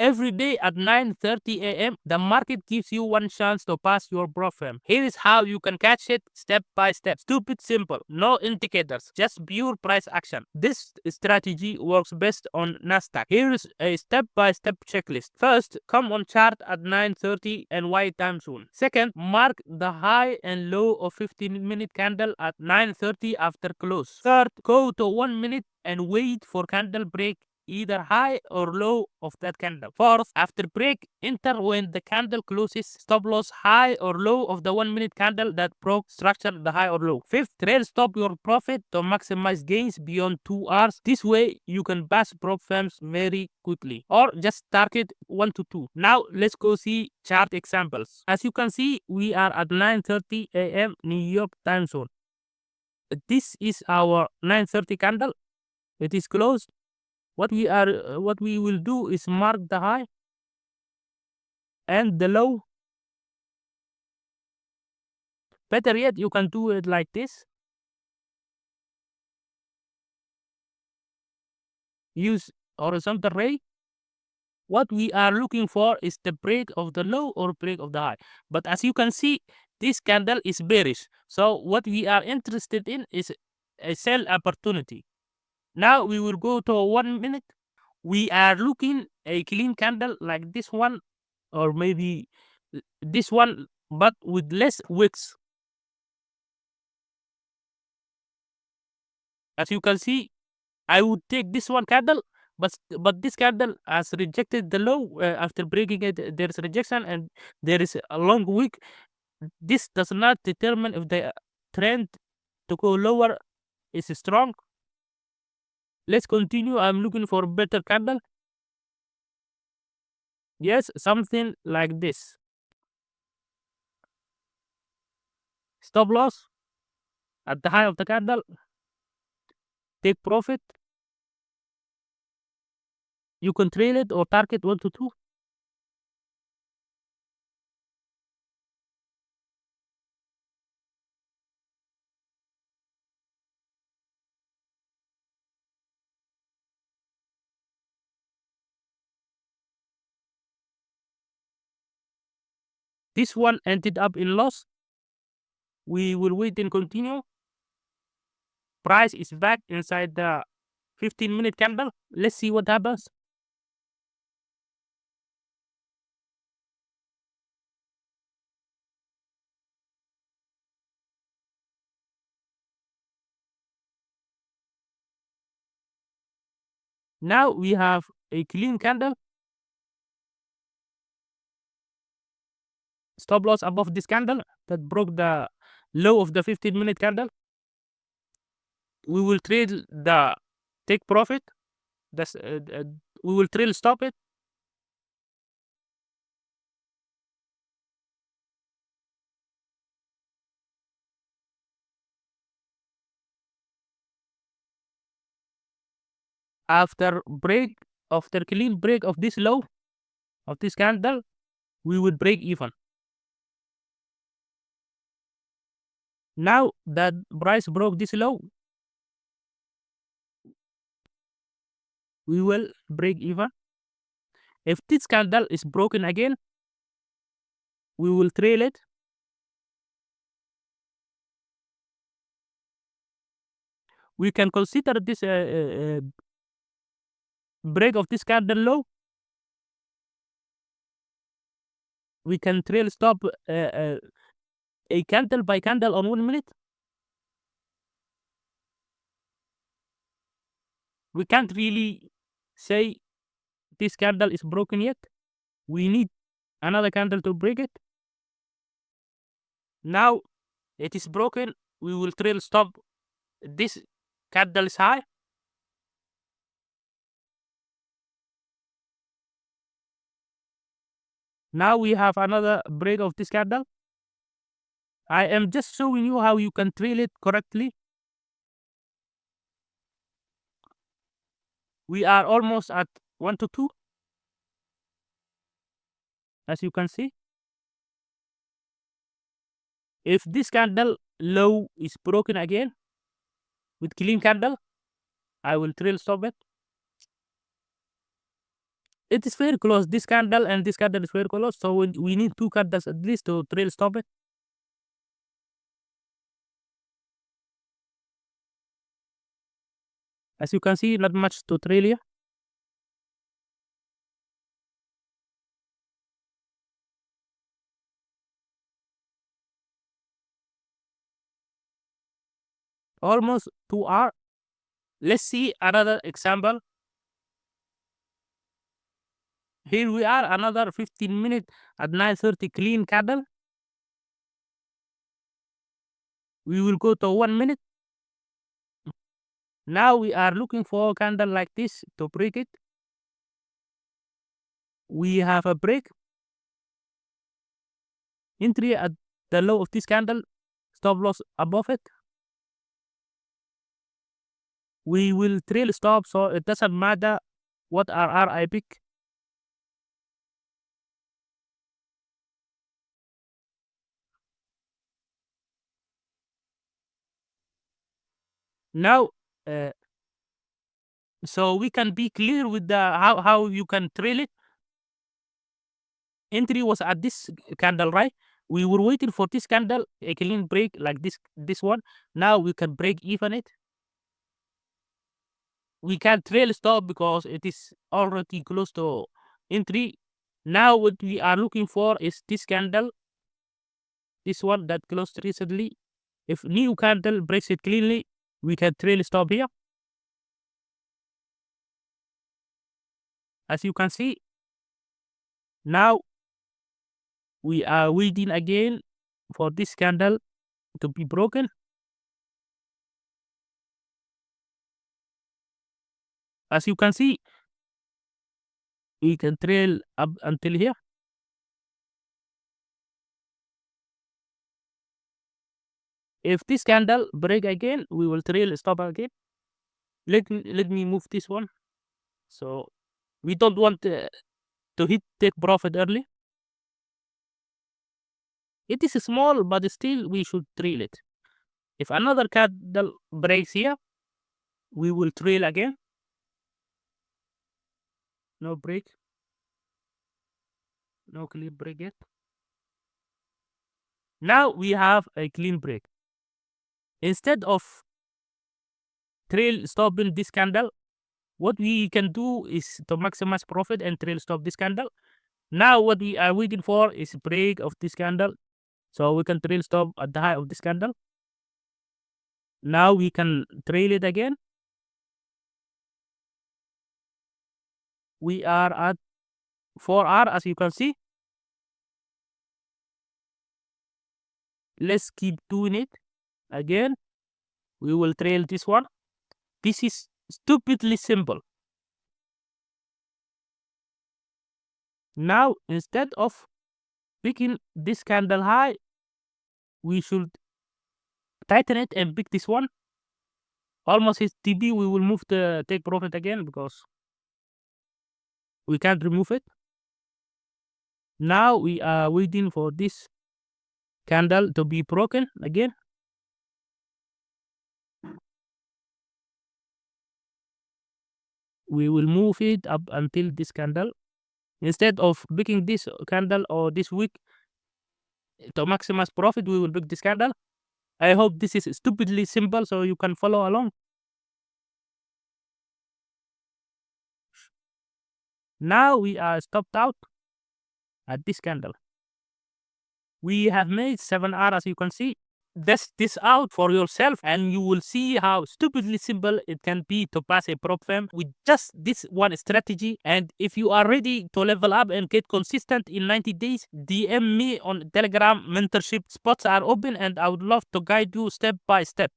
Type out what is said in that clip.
Every day at 9:30 a.m., the market gives you one chance to pass your profile. Here is how you can catch it step by step. Stupid simple, no indicators, just pure price action. This strategy works best on Nasdaq. Here is a step-by-step checklist. First, come on chart at 9:30 NY time zone. Second, mark the high and low of 15-minute candle at 9:30 after close. Third, go to 1 minute and wait for candle break either high or low of that candle. Fourth, after break, enter when the candle closes. Stop loss high or low of the 1 minute candle that broke structure the high or low. Fifth, trail stop your profit to maximize gains beyond 2 hours. This way, you can pass prop firms very quickly or just target 1 to 2. Now, let's go see chart examples. As you can see, we are at 9:30 a.m. New York time zone. This is our 9:30 candle. It is closed. What we will do is mark the high and the low. Better yet, you can do it like this. Use horizontal ray. What we are looking for is the break of the low or break of the high. But as you can see, this candle is bearish. So what we are interested in is a sell opportunity. Now we will go to 1 minute. We are looking a clean candle like this one, or maybe this one, but with less wicks. As you can see, I would take this one candle, but this candle has rejected the low. After breaking it, there is rejection and there is a long wick. This does not determine if the trend to go lower is strong. Let's continue. I'm looking for a better candle. Yes, something like this. Stop loss at the high of the candle. Take profit. You can trail it or target 1 to 2. This one ended up in loss. We will wait and continue. Price is back inside the 15-minute candle. Let's see what happens. Now we have a clean candle. Stop loss above this candle that broke the low of the 15-minute candle. We will trade the take profit. That's we will trail stop it. After clean break of this low of this candle, we will break even. Now that price broke this low, we will break even. If this candle is broken again, we will trail it. We can consider this break of this candle low. We can trail stop a candle by candle on 1 minute. We can't really say this candle is broken yet. We need another candle to break it. Now it is broken. We will trail stop this candle is high. Now we have another break of this candle. I am just showing you how you can trail it correctly. We are almost at 1 to 2, as you can see. If this candle low is broken again with clean candle, I will trail stop it. It is very close. This candle and this candle is very close. So we need two candles at least to trail stop it. As you can see, not much to trail here. Almost 2 hours. Let's see another example. Here we are, another 15 minutes at 9:30 clean candle. We will go to 1 minute. Now we are looking for a candle like this to break it. We have a break. Entry at the low of this candle. Stop loss above it. We will trail stop, so it doesn't matter what RR I pick. Now, so we can be clear with the how you can trail it. Entry was at this candle, right? We were waiting for this candle, a clean break like this one. Now we can break even it. We can trail stop because it is already close to entry. Now what we are looking for is this candle, this one that closed recently. If new candle breaks it cleanly, we can trail stop here. As you can see, now we are waiting again for this candle to be broken. As you can see, we can trail up until here. If this candle break again, we will trail stop again. Let me move this one. So we don't want to hit take profit early. It is small, but still we should trail it. If another candle breaks here, we will trail again. No break. No clear break yet. Now we have a clean break. Instead of trail stopping this candle, what we can do is to maximize profit and trail stop this candle. Now what we are waiting for is break of this candle. So we can trail stop at the high of this candle. Now we can trail it again. We are at 4R, as you can see. Let's keep doing it again. We will trail this one. This is stupidly simple. Now, instead of picking this candle high, we should tighten it and pick this one. Almost his TB, we will move the take profit again because we can't remove it. Now we are waiting for this candle to be broken again. We will move it up until this candle. Instead of picking this candle or this wick to maximize profit, we will pick this candle. I hope this is stupidly simple so you can follow along. Now we are stopped out at this candle. We have made 7R, as you can see. Test this out for yourself and you will see how stupidly simple it can be to pass a prop firm with just this one strategy. And if you are ready to level up and get consistent in 90 days, DM me on Telegram. Mentorship spots are open and I would love to guide you step by step.